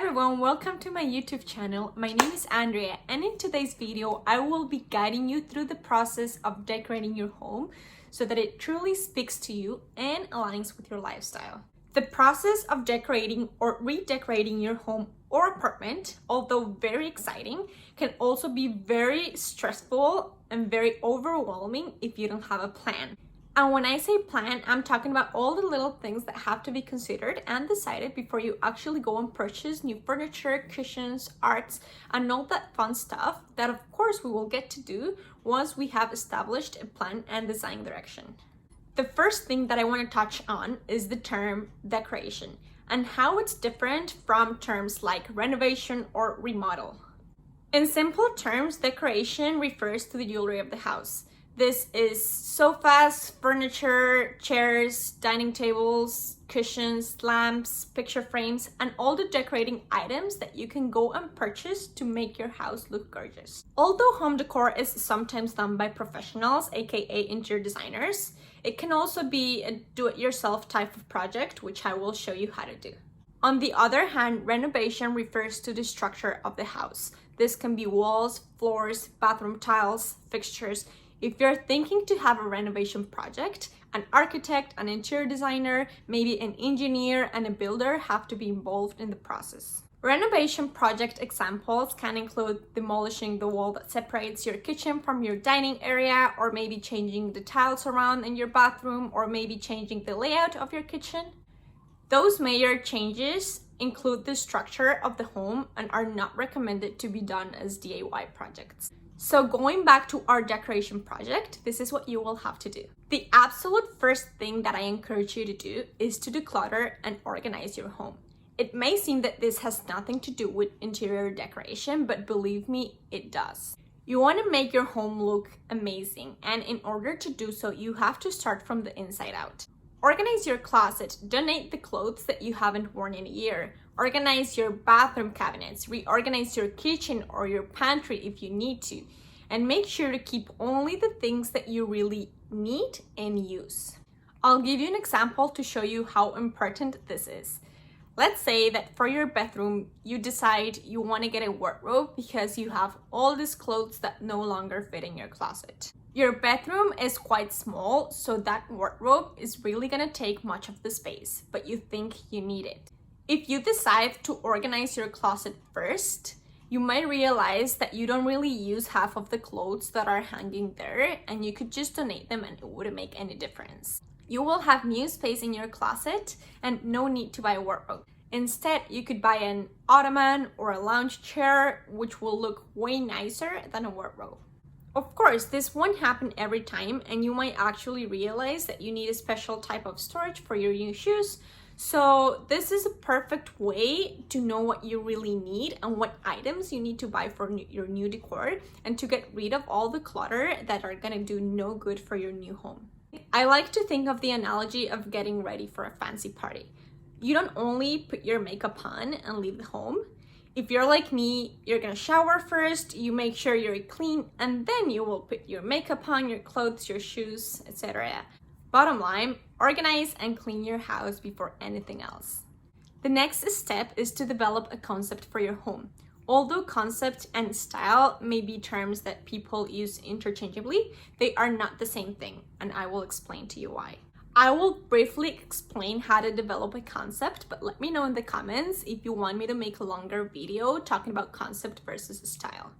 everyone, welcome to my YouTube channel. My name is Andrea, and in today's video I will be guiding you through the process of decorating your home so that it truly speaks to you and aligns with your lifestyle. The process of decorating or redecorating your home or apartment, although very exciting, can also be very stressful and very overwhelming if you don't have a plan. And when I say plan, I'm talking about all the little things that have to be considered and decided before you actually go and purchase new furniture, cushions, arts, and all that fun stuff that of course we will get to do once we have established a plan and design direction. The first thing that I want to touch on is the term decoration and how it's different from terms like renovation or remodel. In simple terms, decoration refers to the jewelry of the house. This is sofas, furniture, chairs, dining tables, cushions, lamps, picture frames, and all the decorating items that you can go and purchase to make your house look gorgeous. Although home decor is sometimes done by professionals, aka interior designers, it can also be a do-it-yourself type of project, which I will show you how to do. On the other hand, renovation refers to the structure of the house. This can be walls, floors, bathroom tiles, fixtures. If you're thinking to have a renovation project, an architect, an interior designer, maybe an engineer, and a builder have to be involved in the process. Renovation project examples can include demolishing the wall that separates your kitchen from your dining area, or maybe changing the tiles around in your bathroom, or maybe changing the layout of your kitchen. Those major changes include the structure of the home and are not recommended to be done as DIY projects. So going back to our decoration project, this is what you will have to do. The absolute first thing that I encourage you to do is to declutter and organize your home. It may seem that this has nothing to do with interior decoration, but believe me, it does. You want to make your home look amazing, and in order to do so, you have to start from the inside out. Organize your closet, donate the clothes that you haven't worn in a year. Organize your bathroom cabinets, reorganize your kitchen or your pantry if you need to, and make sure to keep only the things that you really need and use. I'll give you an example to show you how important this is. Let's say that for your bedroom, you decide you want to get a wardrobe because you have all these clothes that no longer fit in your closet. Your bedroom is quite small, so that wardrobe is really gonna take much of the space, but you think you need it. If you decide to organize your closet first, you might realize that you don't really use half of the clothes that are hanging there, and you could just donate them and it wouldn't make any difference. You will have new space in your closet and no need to buy a wardrobe. Instead, you could buy an ottoman or a lounge chair, which will look way nicer than a wardrobe. Of course, this won't happen every time, and you might actually realize that you need a special type of storage for your new shoes. So this is a perfect way to know what you really need and what items you need to buy for your new decor, and to get rid of all the clutter that are gonna do no good for your new home. I like to think of the analogy of getting ready for a fancy party. You don't only put your makeup on and leave the home. If you're like me, you're gonna shower first, you make sure you're clean, and then you will put your makeup on, your clothes, your shoes, etc. Bottom line, organize and clean your house before anything else. The next step is to develop a concept for your home. Although concept and style may be terms that people use interchangeably, they are not the same thing, and I will explain to you why. I will briefly explain how to develop a concept, but let me know in the comments if you want me to make a longer video talking about concept versus style.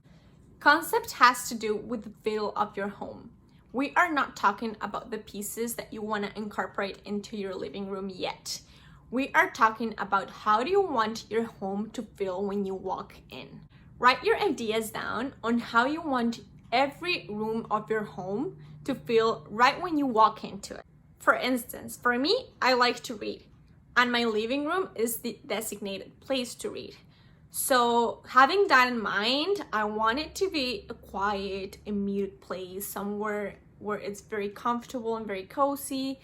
Concept has to do with the feel of your home. We are not talking about the pieces that you want to incorporate into your living room yet. We are talking about how do you want your home to feel when you walk in. Write your ideas down on how you want every room of your home to feel right when you walk into it. For instance, for me, I like to read, and my living room is the designated place to read. So having that in mind, I want it to be a quiet, a muted place, somewhere where it's very comfortable and very cozy.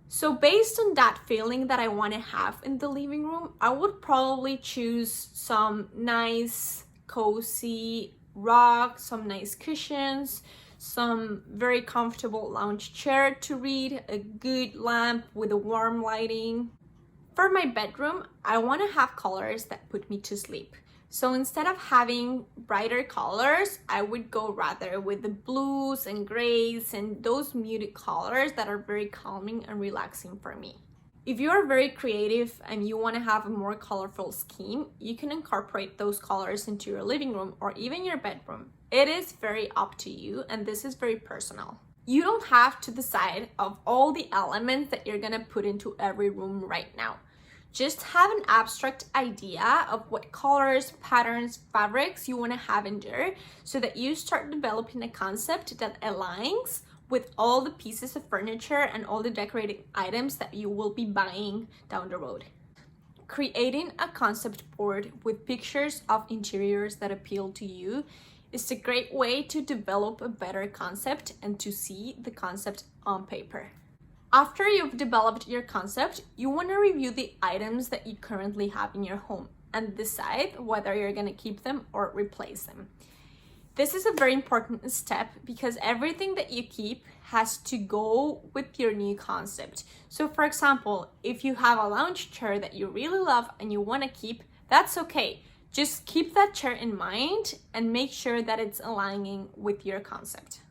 So based on that feeling that I want to have in the living room, I would probably choose some nice, cozy rug, some nice cushions, some very comfortable lounge chair to read, a good lamp with a warm lighting. For my bedroom, I want to have colors that put me to sleep. So instead of having brighter colors, I would go rather with the blues and grays and those muted colors that are very calming and relaxing for me. If you are very creative and you want to have a more colorful scheme, you can incorporate those colors into your living room or even your bedroom. It is very up to you, and this is very personal. You don't have to decide of all the elements that you're gonna put into every room right now. Just have an abstract idea of what colors, patterns, fabrics you want to have in there so that you start developing a concept that aligns with all the pieces of furniture and all the decorating items that you will be buying down the road. Creating a concept board with pictures of interiors that appeal to you is a great way to develop a better concept and to see the concept on paper. After you've developed your concept, you want to review the items that you currently have in your home and decide whether you're going to keep them or replace them. This is a very important step because everything that you keep has to go with your new concept. So for example, if you have a lounge chair that you really love and you want to keep, that's okay. Just keep that chair in mind and make sure that it's aligning with your concept.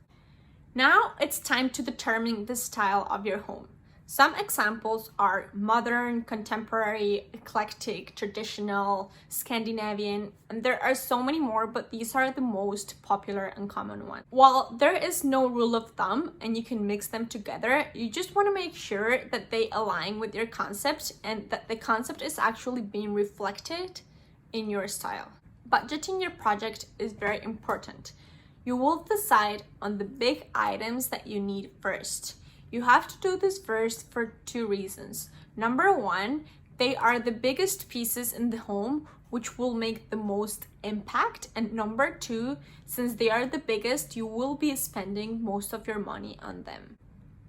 Now it's time to determine the style of your home. Some examples are modern, contemporary, eclectic, traditional, Scandinavian, and there are so many more, but these are the most popular and common ones. While there is no rule of thumb and you can mix them together, you just want to make sure that they align with your concept and that the concept is actually being reflected in your style. Budgeting your project is very important. You will decide on the big items that you need first. You have to do this first for two reasons. Number one, they are the biggest pieces in the home, which will make the most impact. And number two, since they are the biggest, you will be spending most of your money on them.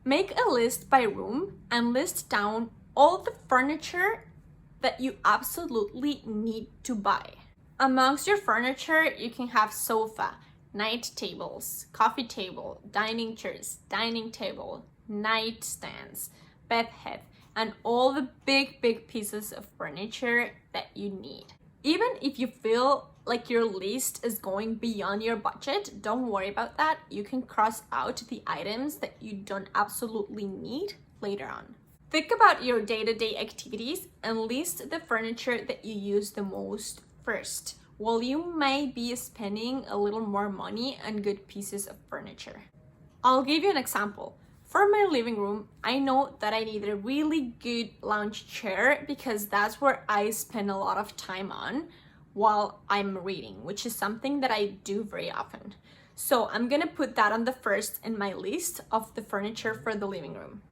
Make a list by room and list down all the furniture that you absolutely need to buy. Amongst your furniture, you can have sofa, night tables, coffee table, dining chairs, dining table, nightstands, bed head, and all the big pieces of furniture that you need. Even if you feel like your list is going beyond your budget, don't worry about that. You can cross out the items that you don't absolutely need later on. Think about your day-to-day activities and list the furniture that you use the most first. While you may be spending a little more money on good pieces of furniture. I'll give you an example. For my living room, I know that I need a really good lounge chair because that's where I spend a lot of time on while I'm reading, which is something that I do very often. So I'm gonna put that on the first in my list of the furniture for the living room.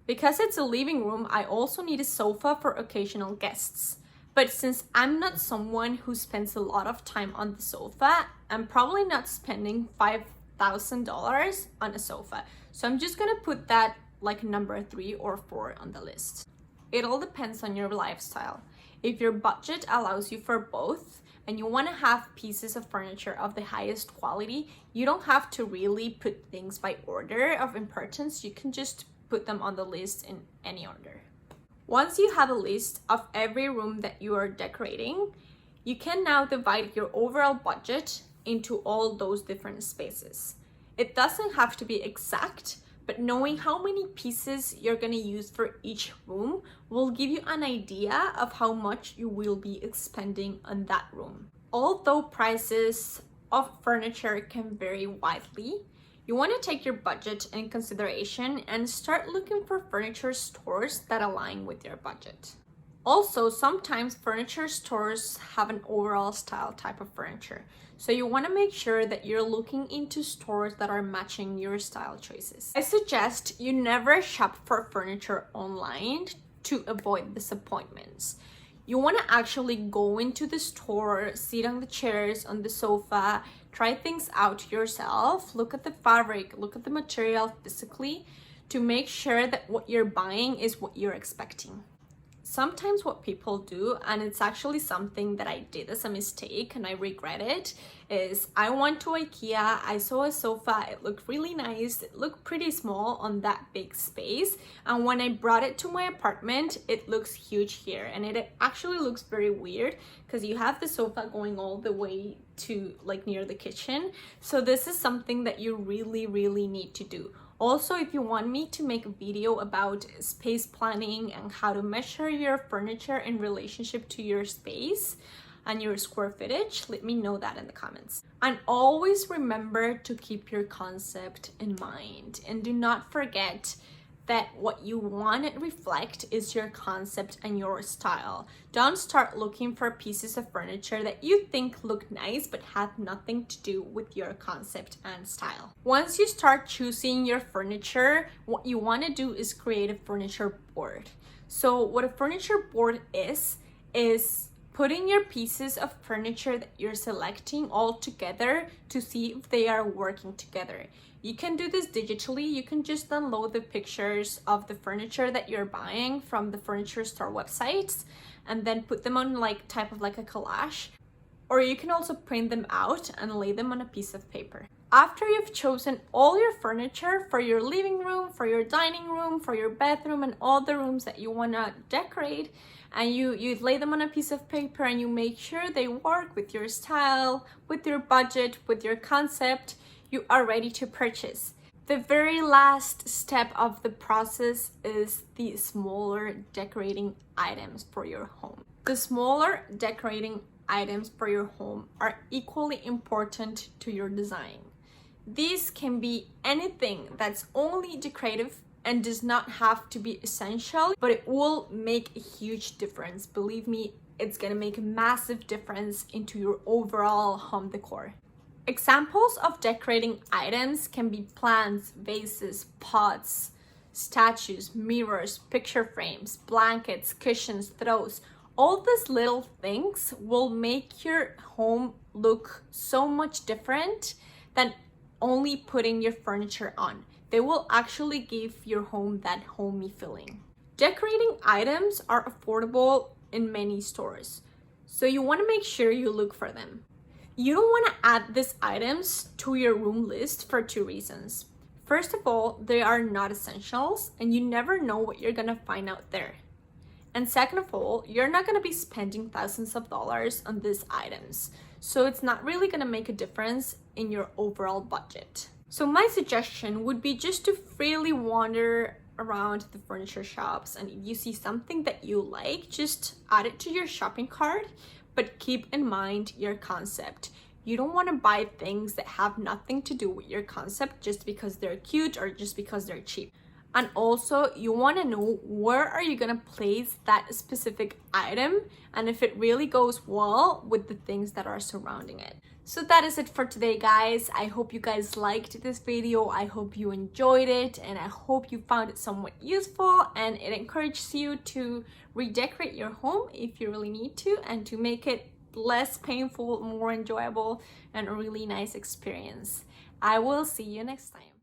Because it's a living room, I also need a sofa for occasional guests. But since I'm not someone who spends a lot of time on the sofa, I'm probably not spending $5,000 on a sofa. So I'm just gonna put that like number 3 or 4 on the list. It all depends on your lifestyle. If your budget allows you for both and you wanna have pieces of furniture of the highest quality, you don't have to really put things by order of importance. You can just put them on the list in any order. Once you have a list of every room that you are decorating, you can now divide your overall budget into all those different spaces. It doesn't have to be exact, but knowing how many pieces you're gonna use for each room will give you an idea of how much you will be expending on that room. Although prices of furniture can vary widely, you want to take your budget in consideration and start looking for furniture stores that align with your budget. Also, sometimes furniture stores have an overall style type of furniture, so you want to make sure that you're looking into stores that are matching your style choices. I suggest you never shop for furniture online to avoid disappointments. You want to actually go into the store, sit on the chairs, on the sofa, try things out yourself, look at the fabric, look at the material physically to make sure that what you're buying is what you're expecting. sometimes what people do, and it's actually something that I did as a mistake and I regret it, is I went to IKEA, I saw a sofa, it looked really nice, it looked pretty small on that big space, and when I brought it to my apartment, it looks huge here, and it actually looks very weird because you have the sofa going all the way to like near the kitchen. So this is something that you really need to do. Also, if you want me to make a video about space planning and how to measure your furniture in relationship to your space and your square footage, let me know that in the comments. And always remember to keep your concept in mind, and do not forget that what you want to reflect is your concept and your style. Don't start looking for pieces of furniture that you think look nice but have nothing to do with your concept and style. Once you start choosing your furniture, what you want to do is create a furniture board. So what a furniture board is putting your pieces of furniture that you're selecting all together to see if they are working together. You can do this digitally. You can just download the pictures of the furniture that you're buying from the furniture store websites and then put them on like type of like a collage. Or you can also print them out and lay them on a piece of paper. After you've chosen all your furniture for your living room, for your dining room, for your bedroom, and all the rooms that you want to decorate, and you lay them on a piece of paper and you make sure they work with your style, with your budget, with your concept, you are ready to purchase. The very last step of the process is the smaller decorating items for your home. The smaller decorating items for your home are equally important to your design. These can be anything that's only decorative and does not have to be essential, but it will make a huge difference. Believe me, it's gonna make a massive difference into your overall home decor. Examples of decorating items can be plants, vases, pots, statues, mirrors, picture frames, blankets, cushions, throws. All these little things will make your home look so much different than only putting your furniture on. They will actually give your home that homey feeling. Decorating items are affordable in many stores, so you want to make sure you look for them. You don't want to add these items to your room list for two reasons. First of all, they are not essentials and you never know what you're gonna find out there. And second of all, you're not gonna be spending thousands of dollars on these items, so it's not really gonna make a difference in your overall budget. So my suggestion would be just to freely wander around the furniture shops, and if you see something that you like, just add it to your shopping cart, but keep in mind your concept. You don't want to buy things that have nothing to do with your concept just because they're cute or just because they're cheap. And also you want to know where are you going to place that specific item and if it really goes well with the things that are surrounding it. So that is it for today, guys. I hope you guys liked this video. I hope you enjoyed it, and I hope you found it somewhat useful and it encourages you to redecorate your home if you really need to, and to make it less painful, more enjoyable, and a really nice experience. I will see you next time.